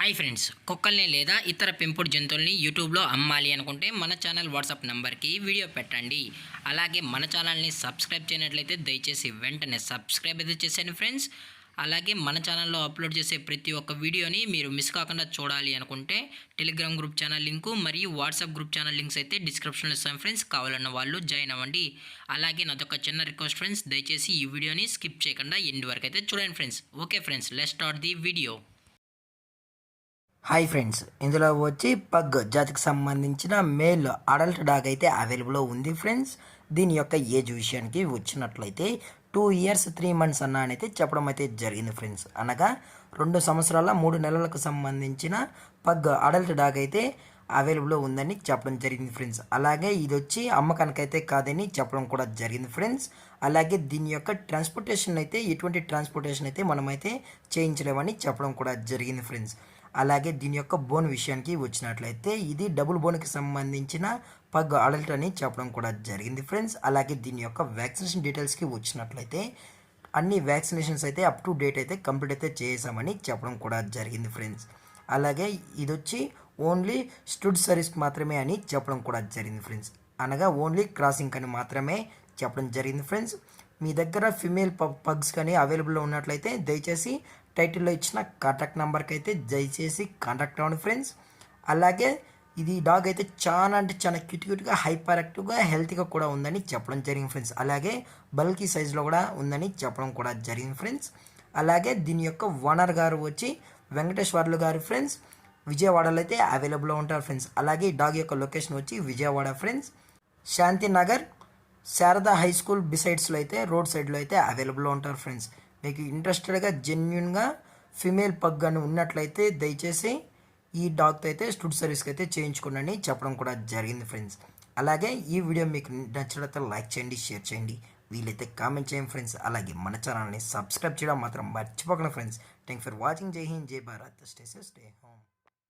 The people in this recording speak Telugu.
హాయ్ ఫ్రెండ్స్, కుక్కల్ని లేదా ఇతర పెంపుడు జంతువుల్ని యూట్యూబ్లో అమ్మాలి అనుకుంటే మన ఛానల్ వాట్సాప్ నెంబర్కి వీడియో పెట్టండి. అలాగే మన ఛానల్ని సబ్స్క్రైబ్ చేయనట్లయితే దయచేసి వెంటనే సబ్స్క్రైబ్ అయితే చేసేయండి ఫ్రెండ్స్. అలాగే మన ఛానల్లో అప్లోడ్ చేసే ప్రతి ఒక్క వీడియోని మీరు మిస్ కాకుండా చూడాలి అనుకుంటే టెలిగ్రామ్ గ్రూప్ ఛానల్ లింకు మరియు వాట్సాప్ గ్రూప్ ఛానల్ లింక్స్ అయితే డిస్క్రిప్షన్లో ఇస్తాను ఫ్రెండ్స్. కావాలన్న వాళ్ళు జాయిన్ అవ్వండి. అలాగే నాదొక చిన్న రిక్వెస్ట్ ఫ్రెండ్స్, దయచేసి ఈ వీడియోని స్కిప్ చేయకుండా ఎండ్ వరకు అయితే చూడండి friends. Okay friends, let's start the video. Hi friends, ఇందులో వచ్చి పగ్ జాతికి సంబంధించిన మేల్ అడల్ట్ డాగ్ అయితే అవైలబుల్లో ఉంది ఫ్రెండ్స్. దీని యొక్క ఏజ్ విషయానికి వచ్చినట్లయితే 2 years 3 months అయితే చెప్పడం అయితే జరిగింది ఫ్రెండ్స్. అనగా 2 సంవత్సరాల 3 నెలలకు సంబంధించిన పగ్ అడల్ట్ డాగ్ అయితే అవైలబుల్లో ఉందని చెప్పడం జరిగింది ఫ్రెండ్స్. అలాగే ఇది వచ్చి అమ్మకానికైతే కాదని చెప్పడం కూడా జరిగింది ఫ్రెండ్స్. అలాగే దీని యొక్క ట్రాన్స్పోర్టేషన్ అయితే ఎటువంటి ట్రాన్స్పోర్టేషన్ అయితే మనమైతే చేయించలేమని చెప్పడం కూడా జరిగింది ఫ్రెండ్స్. అలాగే దీని యొక్క బోన్ విషయానికి వచ్చినట్లయితే ఇది డబుల్ బోన్కి సంబంధించిన పగ్ అడల్ట్ అని చెప్పడం కూడా జరిగింది ఫ్రెండ్స్. అలాగే దీని యొక్క వ్యాక్సినేషన్ డీటెయిల్స్కి వచ్చినట్లయితే అన్ని వ్యాక్సినేషన్స్ అయితే అప్ టు డేట్ అయితే కంప్లీట్ అయితే చేసామని చెప్పడం కూడా జరిగింది ఫ్రెండ్స్. అలాగే ఇది వచ్చి ఓన్లీ స్టూడ్ సర్వీస్ మాత్రమే అని చెప్పడం కూడా జరిగింది ఫ్రెండ్స్. అనగా ఓన్లీ క్రాసింగ్ అని మాత్రమే చెప్పడం జరిగింది ఫ్రెండ్స్. మీ దగ్గర ఫిమేల్ పగ్స్ కానీ అవైలబుల్లో ఉన్నట్లయితే దయచేసి టైటిల్లో ఇచ్చిన కాంటాక్ట్ నెంబర్కి అయితే దయచేసి కాంటాక్ట్ అవ్వండి ఫ్రెండ్స్. అలాగే ఇది డాగ్ అయితే చాలా అంటే చాలా క్యూట్గా హైపర్ యాక్టివ్గా హెల్తీగా కూడా ఉందని చెప్పడం జరిగింది ఫ్రెండ్స్. అలాగే బల్కీ సైజులో కూడా ఉందని చెప్పడం కూడా జరిగింది ఫ్రెండ్స్. అలాగే దీని యొక్క ఓనర్ గారు వచ్చి వెంకటేశ్వర్లు గారు ఫ్రెండ్స్, విజయవాడలో అయితే అవైలబుల్లో ఉంటారు ఫ్రెండ్స్. అలాగే ఈ డాగ్ యొక్క లొకేషన్ వచ్చి Vijayawada friends, Shantinagar Sharada high school బిసైడ్స్లో అయితే రోడ్ సైడ్లో అయితే అవైలబుల్లో ఉంటారు ఫ్రెండ్స్. మీకు ఇంట్రెస్టెడ్గా జెన్యున్గా ఫిమేల్ పగ్ అని ఉన్నట్లయితే దయచేసి ఈ డాగ్తో అయితే స్టూడ్ సర్వీస్కి అయితే చేయించుకోండి చెప్పడం కూడా జరిగింది ఫ్రెండ్స్. అలాగే ఈ వీడియో మీకు నచ్చినట్లయితే లైక్ చేయండి, షేర్ చేయండి, వీలైతే కామెంట్ చేయండి ఫ్రెండ్స్. అలాగే మన ఛానల్ని సబ్స్క్రైబ్ చేయడం మాత్రం మర్చిపోకండి ఫ్రెండ్స్. Thank for watching. జై హింద్, జై Bharat, stay safe, stay home.